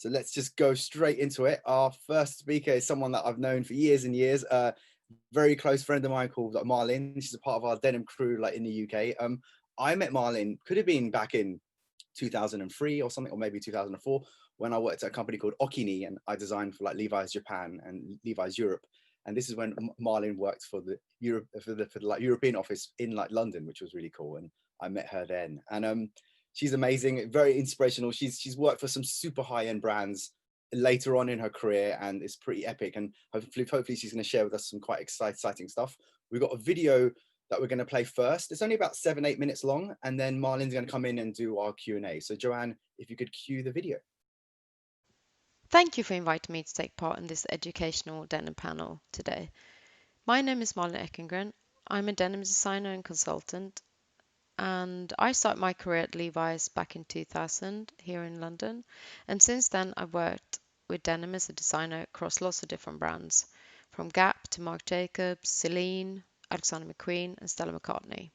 So let's just go straight into it. Our first speaker is someone that I've known for years and years. Very close friend of mine called MALIN. She's a part of our Denim crew, like in the UK. I met MALIN, could have been back in 2003 or something, or maybe 2004, when I worked at a company called Okini, and I designed for like Levi's Japan and Levi's Europe. And this is when MALIN worked for the like European office in like London, which was really cool. And I met her then. And she's amazing, very inspirational. She's worked for some super high-end brands later on in her career, and it's pretty epic. And hopefully she's going to share with us some quite exciting stuff. We've got a video that we're going to play first. It's only about 7-8 minutes long, and then Marlin's going to come in and do our Q&A. So Joanne, if you could cue the video. Thank you for inviting me to take part in this educational denim panel today. My name is MALIN Ekengren. I'm a denim designer and consultant, and I started my career at Levi's back in 2000 here in London. And since then, I've worked with denim as a designer across lots of different brands, from Gap to Marc Jacobs, Celine, Alexander McQueen, and Stella McCartney.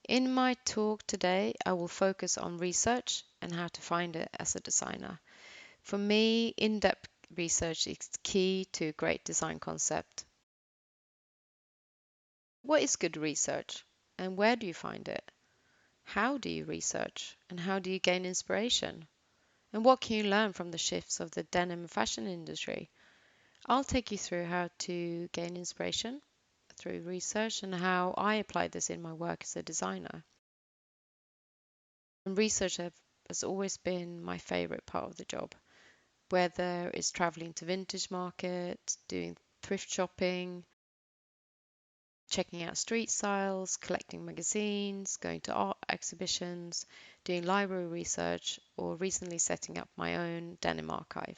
In my talk today, I will focus on research and how to find it as a designer. For me, in-depth research is key to a great design concept. What is good research, and where do you find it? How do you research, and how do you gain inspiration? And what can you learn from the shifts of the denim fashion industry? I'll take you through how to gain inspiration through research and how I apply this in my work as a designer. And research has always been my favorite part of the job, whether it's traveling to vintage markets, doing thrift shopping, checking out street styles, collecting magazines, going to art exhibitions, doing library research, or recently setting up my own denim archive.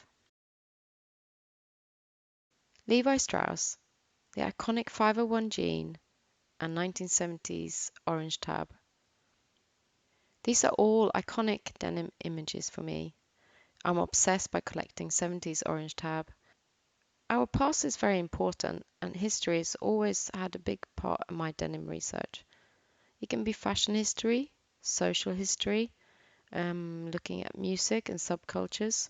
Levi Strauss, the iconic 501 jean, and 1970s orange tab. These are all iconic denim images for me. I'm obsessed by collecting 70s orange tab. Our past is very important, and history has always had a big part of my denim research. It can be fashion history, social history, looking at music and subcultures,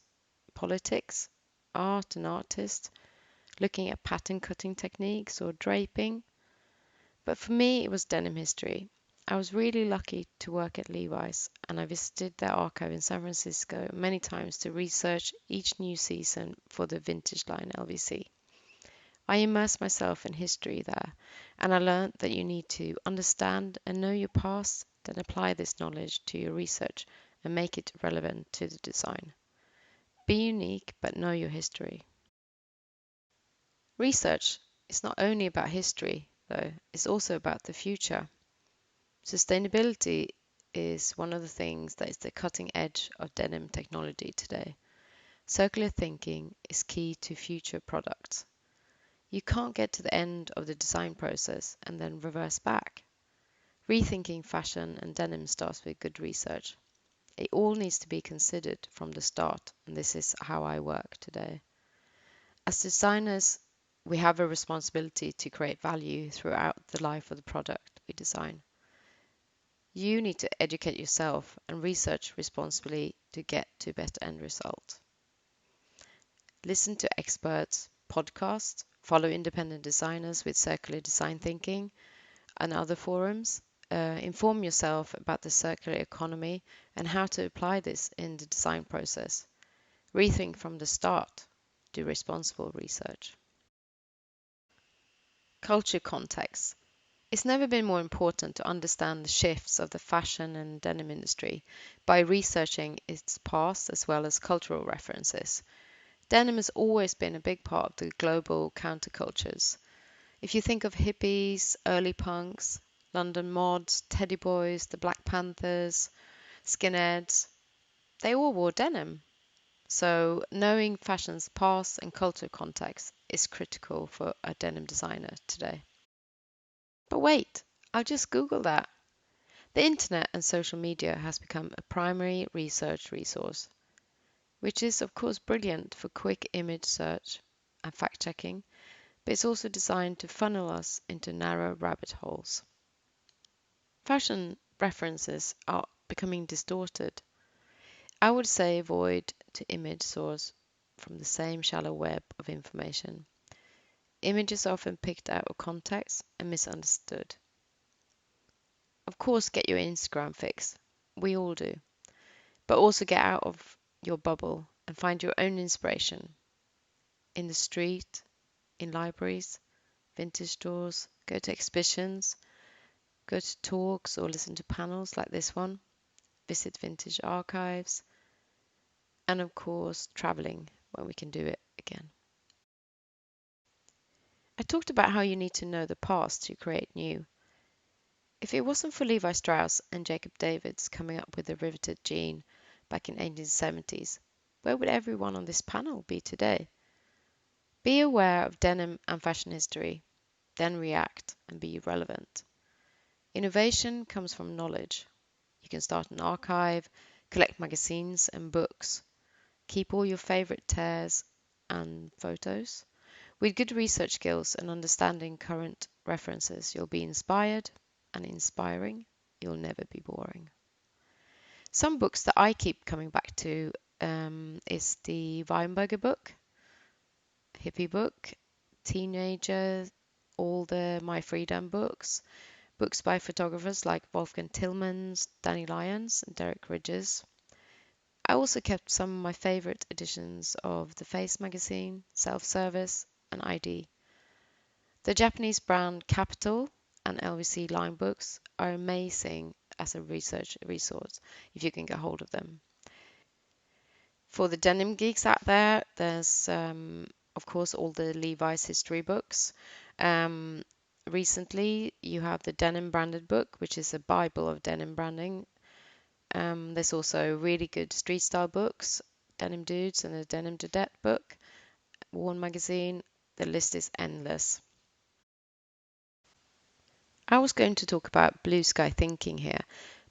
politics, art and artists, looking at pattern cutting techniques or draping. But for me, it was denim history. I was really lucky to work at Levi's, and I visited their archive in San Francisco many times to research each new season for the vintage line LVC. I immersed myself in history there, and I learned that you need to understand and know your past, then apply this knowledge to your research and make it relevant to the design. Be unique, but know your history. Research is not only about history, though, it's also about the future. Sustainability is one of the things that is the cutting edge of denim technology today. Circular thinking is key to future products. You can't get to the end of the design process and then reverse back. Rethinking fashion and denim starts with good research. It all needs to be considered from the start, and this is how I work today. As designers, we have a responsibility to create value throughout the life of the product we design. You need to educate yourself and research responsibly to get to a better end result. Listen to experts, podcasts, follow independent designers with circular design thinking and other forums. Inform yourself about the circular economy and how to apply this in the design process. Rethink from the start. Do responsible research. Culture context. It's never been more important to understand the shifts of the fashion and denim industry by researching its past as well as cultural references. Denim has always been a big part of the global countercultures. If you think of hippies, early punks, London mods, teddy boys, the Black Panthers, skinheads, they all wore denim. So knowing fashion's past and culture context is critical for a denim designer today. But wait, I'll just Google that. The internet and social media has become a primary research resource, which is of course brilliant for quick image search and fact checking, but it's also designed to funnel us into narrow rabbit holes. Fashion references are becoming distorted. I would say avoid to image source from the same shallow web of information. Images are often picked out of context and misunderstood. Of course, get your Instagram fix. We all do. But also get out of your bubble and find your own inspiration in the street, in libraries, vintage stores, go to exhibitions, go to talks or listen to panels like this one, visit vintage archives, and of course, traveling when we can do it again. I talked about how you need to know the past to create new. If it wasn't for Levi Strauss and Jacob Davids coming up with the riveted jean back in 1870s, where would everyone on this panel be today? Be aware of denim and fashion history, then react and be relevant. Innovation comes from knowledge. You can start an archive, collect magazines and books, keep all your favorite tears and photos. With good research skills and understanding current references, you'll be inspired and inspiring. You'll never be boring. Some books that I keep coming back to is the Weinberger book, hippie book, teenager, all the My Freedom books, books by photographers like Wolfgang Tillmans, Danny Lyons, and Derek Ridges. I also kept some of my favorite editions of The Face magazine, Self-Service, and ID. The Japanese brand Capital and LVC line books are amazing as a research resource if you can get hold of them. For the denim geeks out there, there's of course all the Levi's history books. Recently, you have the Denim branded book, which is a Bible of denim branding. There's also really good street style books, Denim Dudes and the Denim Dudette book, Worn magazine. The list is endless. I was going to talk about blue sky thinking here,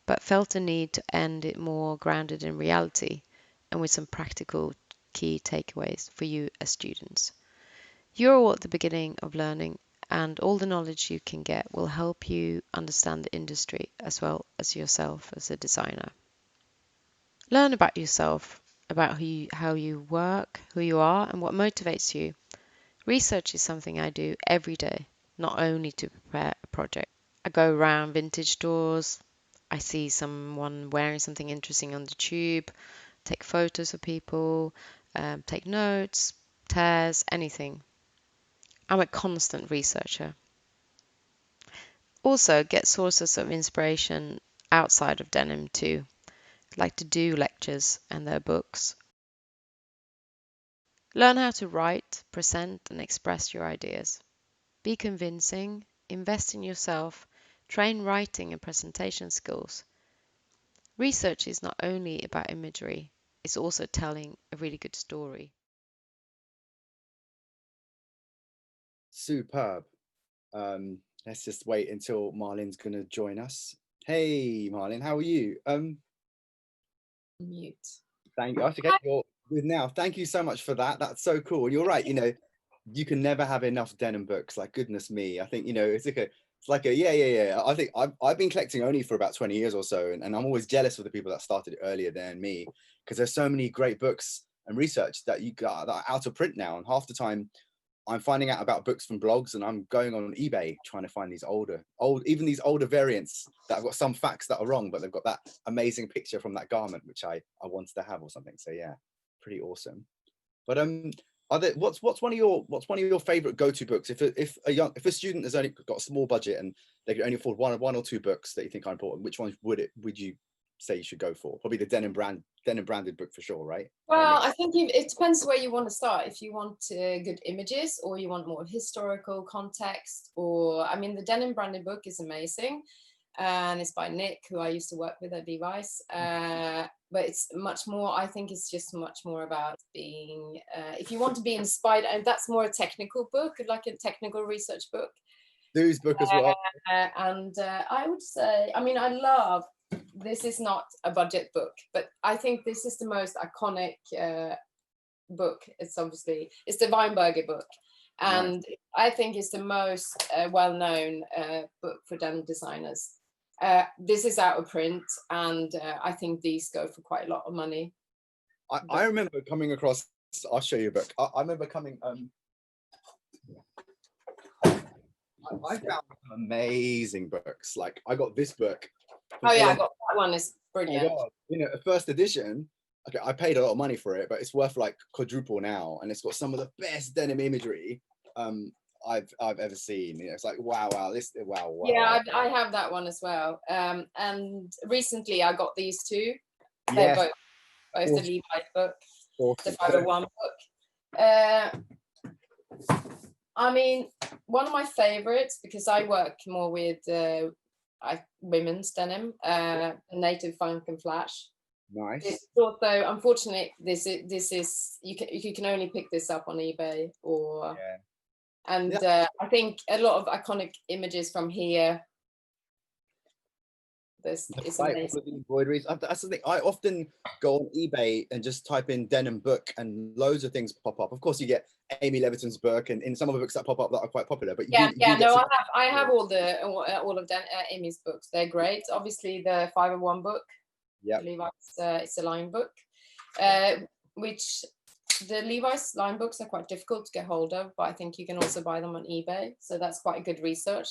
but felt a need to end it more grounded in reality and with some practical key takeaways for you as students. You're all at the beginning of learning, and all the knowledge you can get will help you understand the industry as well as yourself as a designer. Learn about yourself, about how you work, who you are, and what motivates you. Research is something I do every day, not only to prepare a project. I go around vintage stores, I see someone wearing something interesting on the tube, take photos of people, take notes, tears, anything. I'm a constant researcher. Also, get sources of inspiration outside of denim too, like to do lectures and their books. Learn how to write, present, and express your ideas. Be convincing, invest in yourself, train writing and presentation skills. Research is not only about imagery, it's also telling a really good story. Superb. Let's just wait until Marlin's going to join us. Hey, Marlin, how are you? Mute. Thank you. I forget you're with now. Thank you so much for that. That's so cool. You're right. You can never have enough denim books. Like, goodness me. I think, it's like a, yeah. I think I've been collecting only for about 20 years or so. And I'm always jealous of the people that started earlier than me, because there's so many great books and research that you got that are out of print now. And half the time I'm finding out about books from blogs, and I'm going on eBay trying to find these even these older variants that have got some facts that are wrong, but they've got that amazing picture from that garment, which I wanted to have or something. So yeah, pretty awesome. But what's one of your favorite go-to books if a student has only got a small budget and they can only afford one or two books that you think are important? Which ones would you say you should go for? Probably the denim branded book for sure, right? Well, I think it depends where you want to start. If you want good images, or you want more historical context, or I mean, the Denim branded book is amazing, and it's by Nick, who I used to work with at Levi's. But it's much more. I think it's just much more about being. If you want to be inspired, and that's more a technical book, like a technical research book. Dude's book as well. And I would say, I mean, I love. This is not a budget book, but I think this is the most iconic book. It's the Weinberger book, and I think it's the most well-known book for denim designers. This is out of print, and I think these go for quite a lot of money. I remember coming across, I'll show you a book. I remember coming, I found amazing books. Like I got this book. Oh yeah, I got that one. Is brilliant. Oh God. You know, a first edition. Okay, I paid a lot of money for it, but it's worth like quadruple now, and it's got some of the best denim imagery I've ever seen. You know, it's like wow, wow. Yeah, I have that one as well. And recently I got these two. Yes. They're both the Levi's book, awesome. the 501 book. I mean, one of my favorites, because I work more with women's denim, native funk and flash. Nice. It's also, unfortunately, this is you can only pick this up on eBay or. Yeah. And I think a lot of iconic images from here. This is amazing. With the embroideries. That's the thing. I often go on eBay and just type in denim book, and loads of things pop up. Of course, you get Amy Leviton's book, and in some of the books that pop up that are quite popular. But I have all of Amy's books. They're great. Obviously, the 501 book. Yeah. Levi's, it's a line book, which. The Levi's line books are quite difficult to get hold of, but I think you can also buy them on eBay. So that's quite a good research.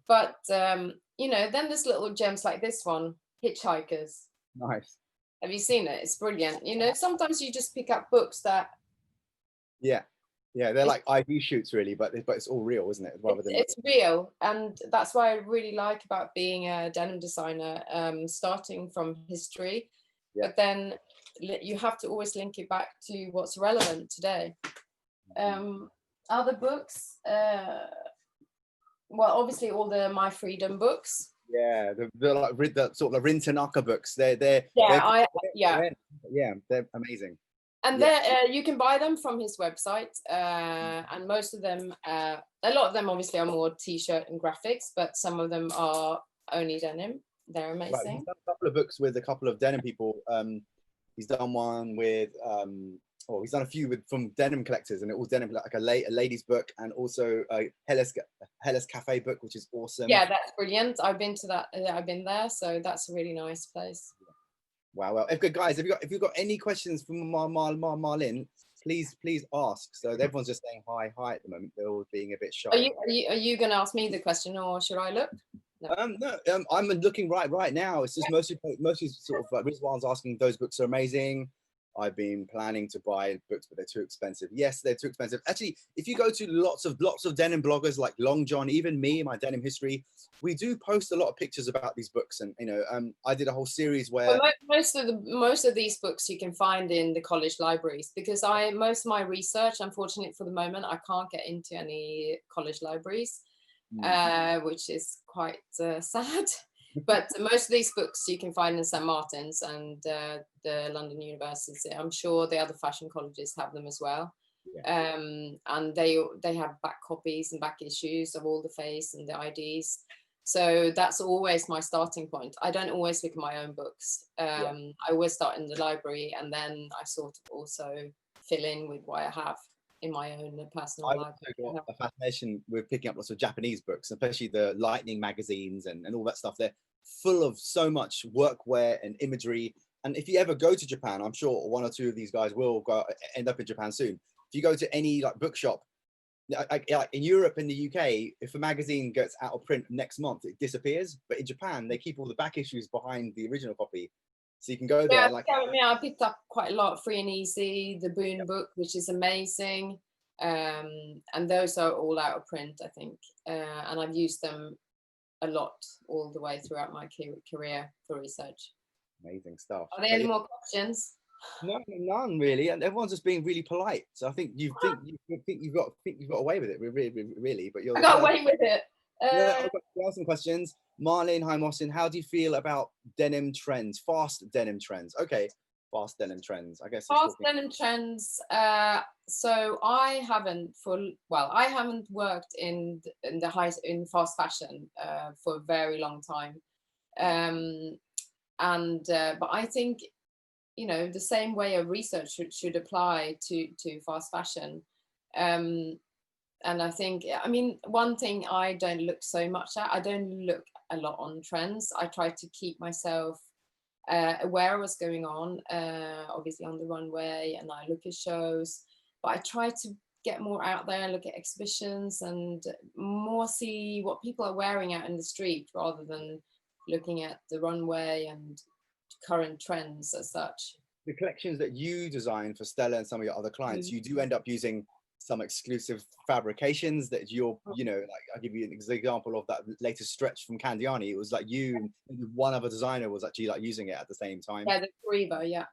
But, you know, then there's little gems like this one, Hitchhikers. Nice. Have you seen it? It's brilliant. You know, sometimes you just pick up books that... Yeah, they're like IV shoots really, but it's all real, isn't it? Rather than it's real. And that's what I really like about being a denim designer, starting from history. Yeah. But then you have to always link it back to what's relevant today. Other books, well, obviously all the My Freedom books. Yeah, the like the sort of Rin Tanaka books. They're amazing. And you can buy them from his website, and most of them, a lot of them obviously are more t-shirt and graphics, but some of them are only denim. They're amazing. Right, he's done a couple of books with a couple of denim people. He's done one with, he's done a few from denim collectors, and it was denim, like a ladies book, and also a Hellas Cafe book, which is awesome. Yeah, that's brilliant. I've been to that. I've been there, so that's a really nice place. Wow. Well, guys, if you've got any questions from MALIN, please ask. So everyone's just saying hi at the moment. They're all being a bit shy. Are you going to ask me the question, or should I look? No. I'm looking right now. It's just mostly sort of like Rizwan's asking. Those books are amazing. I've been planning to buy books, but they're too expensive. Yes, they're too expensive. Actually, if you go to lots of denim bloggers like Long John, even me, my denim history, we do post a lot of pictures about these books. And you know, I did a whole series where most of these books you can find in the college libraries, because most of my research, unfortunately for the moment, I can't get into any college libraries. Which is quite sad. But most of these books you can find in St. Martin's and the London University. I'm sure the other fashion colleges have them as well. Yeah. And they have back copies and back issues of all the face and the IDs. So that's always my starting point. I don't always look at my own books. I always start in the library, and then I sort of also fill in with what I have in my own personal life. I've also got a fascination with picking up lots of Japanese books, especially the Lightning magazines and all that stuff. They're full of so much workwear and imagery. And if you ever go to Japan, I'm sure one or two of these guys will end up in Japan soon. If you go to any like bookshop, like in Europe and the UK, if a magazine gets out of print next month, it disappears. But in Japan, they keep all the back issues behind the original copy. So you can go there. I picked up quite a lot. Free and Easy, the Boone book, which is amazing, and those are all out of print, I think, and I've used them a lot all the way throughout my career for research. Amazing stuff. Are there any more questions? No, none really, and everyone's just being really polite. So I think you think you've got away with it, really. But I got away with it. I've got some questions. Marlene, hi Mohsin, how do you feel about denim trends, fast denim trends? Okay, fast denim trends, I guess. Fast denim trends. So I haven't worked in fast fashion for a very long time, but I think, you know, the same way of research should apply to fast fashion. And I think, I mean, one thing I don't look so much at, I don't look a lot on trends. I try to keep myself aware of what's going on, obviously on the runway, and I look at shows, but I try to get more out there and look at exhibitions and more see what people are wearing out in the street rather than looking at the runway and current trends as such. The collections that you design for Stella and some of your other clients, you do end up using some exclusive fabrications that you're, you know, like I'll give you an example of that latest stretch from Candiani. It was like you and maybe one other designer was actually like using it at the same time. Yeah, the Kariba, yeah.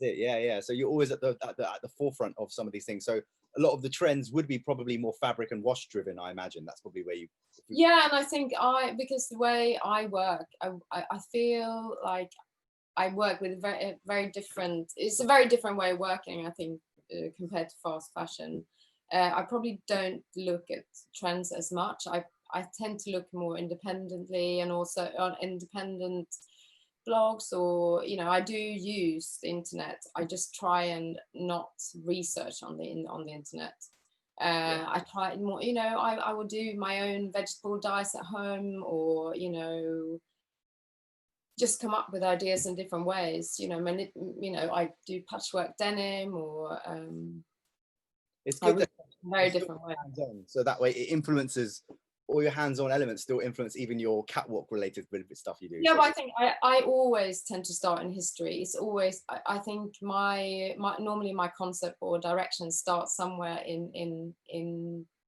That's it, yeah. So you're always at the forefront of some of these things. So a lot of the trends would be probably more fabric and wash driven, I imagine. That's probably where you. Yeah, and I think because the way I work, I feel like I work with very different. It's a very different way of working, I think, compared to fast fashion. I probably don't look at trends as much. I tend to look more independently and also on independent blogs, or I do use the internet. I just try and not research on the internet. I try more, I will do my own vegetable diets at home, or just come up with ideas in different ways. I do patchwork denim, or it's good that very different way. So that way it influences all your hands-on elements, still influence even your catwalk related stuff you do. Yeah, so. But I think I always tend to start in history. It's always, I think normally my concept or direction starts somewhere in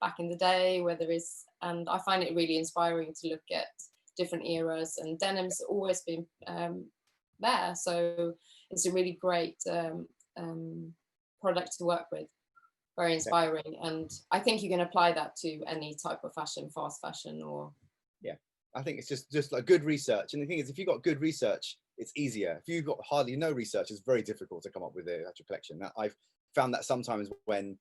back in the day, where there is, and I find it really inspiring to look at different eras, and denim's always been there. So it's a really great product to work with. Very inspiring, and I think you can apply that to any type of fashion, fast fashion, or I think it's just like good research. And the thing is, if you've got good research, it's easier. If you've got hardly no research, it's very difficult to come up with an actual collection. That I've found that sometimes when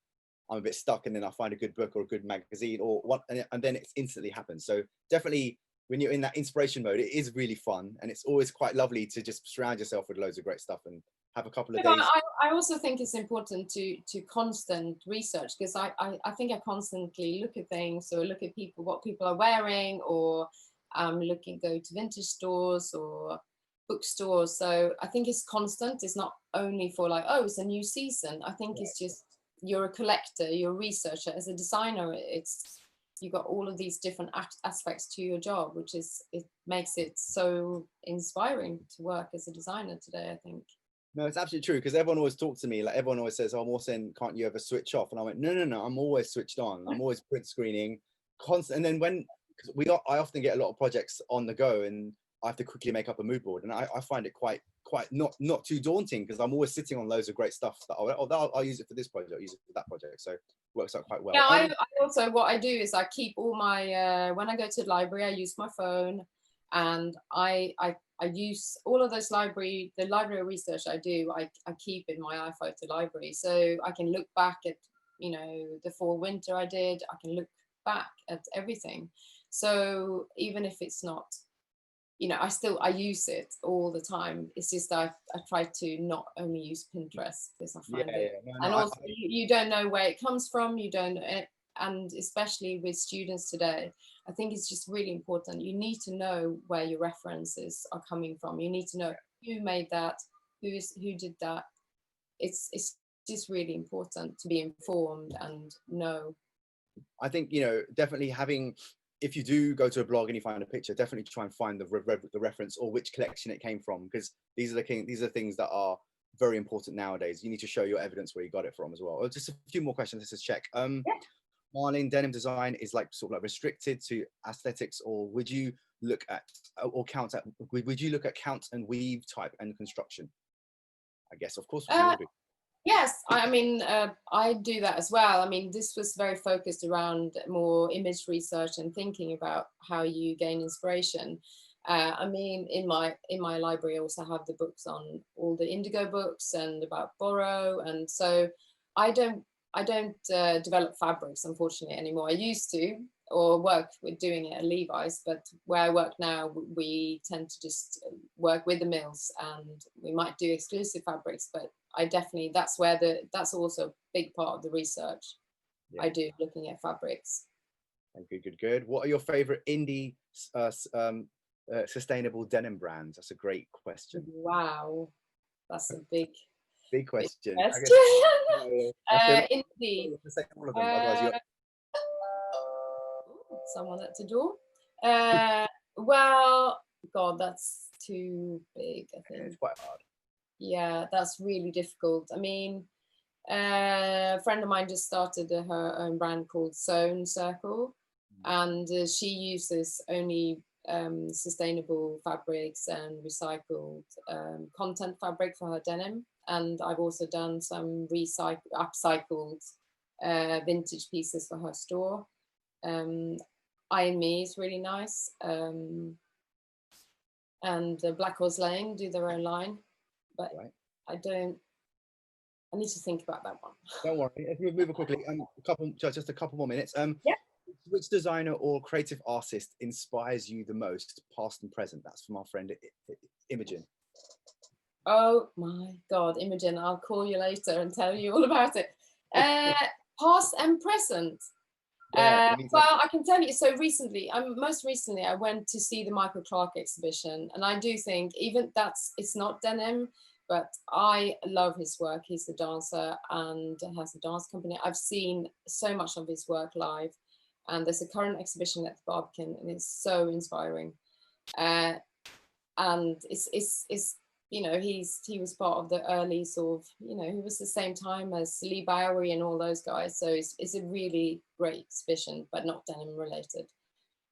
I'm a bit stuck and then I find a good book or a good magazine or what, and then it instantly happens. So definitely when you're in that inspiration mode, it is really fun, and it's always quite lovely to just surround yourself with loads of great stuff and have a couple of days. I also think it's important to constant research, because I think I constantly look at things, or look at what people are wearing, or go to vintage stores or bookstores. So I think it's constant. It's not only for like, oh, it's a new season. I think it's just, you're a collector, you're a researcher. As a designer, you've got all of these different aspects to your job, which makes it so inspiring to work as a designer today, I think. No, it's absolutely true, because everyone always talks to me, like everyone always says, oh, Mohsen, can't you ever switch off? And I went, no, I'm always switched on. I'm always print screening, constant. And then I often get a lot of projects on the go, and I have to quickly make up a mood board. And I find it quite not too daunting, because I'm always sitting on loads of great stuff that I'll use it for this project, I'll use it for that project. So it works out quite well. Yeah, I also, what I do is I keep all my, when I go to the library, I use my phone, and I use all of those the library research I do, I keep in my iPhoto library. So I can look back at, the fall winter I did, I can look back at everything. So even if it's not, I use it all the time. It's just I try to not only use Pinterest, because I find and also you don't know where it comes from, you don't, and especially with students today, I think it's just really important. You need to know where your references are coming from. You need to know who made that, who did that. It's just really important to be informed and know. I think, definitely if you do go to a blog and you find a picture, definitely try and find the reference or which collection it came from, because these are things that are very important nowadays. You need to show your evidence where you got it from as well. Just a few more questions. Let's just check. MALIN denim design is restricted to aesthetics, or would you look at would you look at count and weave type and construction? I guess, of course, we will do. Yes, I mean, I do that as well. I mean, this was very focused around more image research and thinking about how you gain inspiration. I mean, in my library, I also have the books on all the Indigo books and about Borrow, and so I don't develop fabrics, unfortunately, anymore. I used to, or work with doing it at Levi's, but where I work now, we tend to just work with the mills, and we might do exclusive fabrics, but that's also a big part of the research I do, looking at fabrics. Good. What are your favorite indie sustainable denim brands? That's a great question. Wow, that's a big Question. question. I Indeed. to say all of them, otherwise you're... Someone at the door. Well, God, that's too big, I think. It's quite hard. Yeah, that's really difficult. I mean, a friend of mine just started her own brand called Sewn Circle, and she uses only sustainable fabrics and recycled content fabric for her denim. And I've also done some upcycled vintage pieces for her store. Iron Me is really nice. And Black Horse Lane do their own line, but right. I need to think about that one. Don't worry, if we move quickly, just a couple more minutes. Yeah. Which designer or creative artist inspires you the most, past and present? That's from our friend Imogen. Oh my God, Imogen, I'll call you later and tell you all about it. Past and present. Yeah, well, I can tell you, so recently, most recently, I went to see the Michael Clark exhibition, and I do think even it's not denim, but I love his work. He's a dancer and has a dance company. I've seen so much of his work live, and there's a current exhibition at the Barbican, and it's so inspiring. And it's you know, he was part of the early sort of, you know, he was the same time as Lee Bowery and all those guys. So it's a really great exhibition, but not denim related.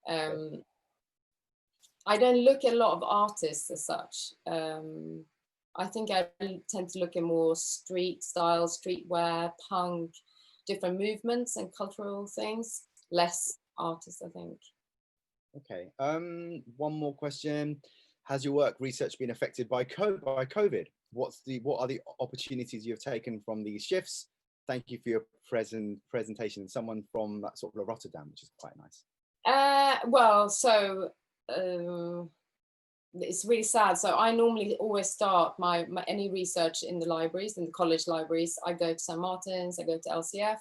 I don't look at a lot of artists as such. I think I tend to look at more street style, streetwear, punk, different movements and cultural things, less artists, I think. Okay, one more question. Has your work research been affected by COVID? What are the opportunities you have taken from these shifts? Thank you for your presentation. Someone from that sort of Rotterdam, which is quite nice. Well, so it's really sad. So I normally always start my any research in the libraries, in the college libraries. I go to St. Martin's, I go to LCF.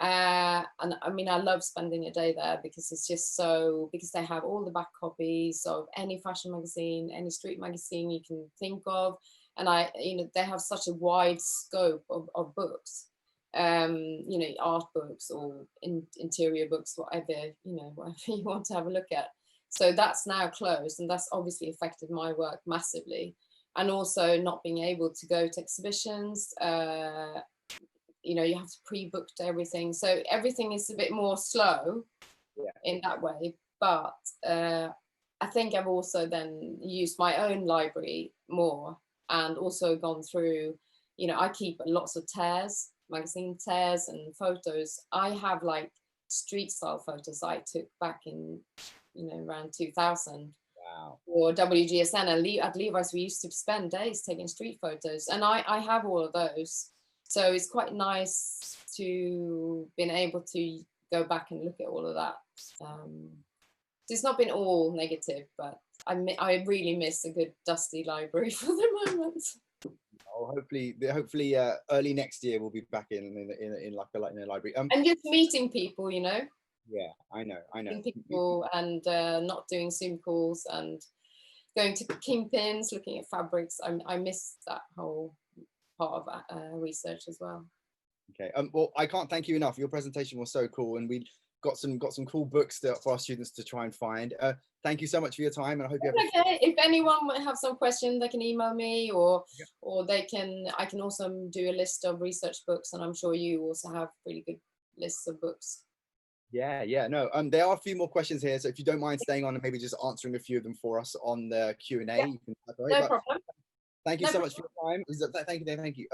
And I mean, I love spending a day there because it's just because they have all the back copies of any fashion magazine, any street magazine you can think of. And they have such a wide scope of books, you know, art books or interior books, whatever you want to have a look at. So that's now closed, and that's obviously affected my work massively. And also not being able to go to exhibitions, you know, you have to pre-book everything. So everything is a bit more slow in that way. But I think I've also then used my own library more and also gone through, you know, I keep lots of tears, magazine tears and photos. I have like street style photos I took back in, you know, around 2000. Wow. Or WGSN and at Levi's, we used to spend days taking street photos. And I have all of those. So it's quite nice to been able to go back and look at all of that. It's not been all negative, but I really miss a good dusty library for the moment. Oh, hopefully early next year we'll be back in like a library. And just meeting people, you know. Yeah, I know. Meeting people and not doing Zoom calls and going to Kingpins, looking at fabrics. I miss that whole part of research as well. Okay. Well, I can't thank you enough. Your presentation was so cool, and we got some cool books for our students to try and find. Thank you so much for your time, and I hope you have. Okay. If anyone might have some questions, they can email me, or I can also do a list of research books, and I'm sure you also have really good lists of books. Yeah. No. There are a few more questions here, so if you don't mind staying on and maybe just answering a few of them for us on the Q&A, you can. No problem. Thank you so much for your time. Thank you.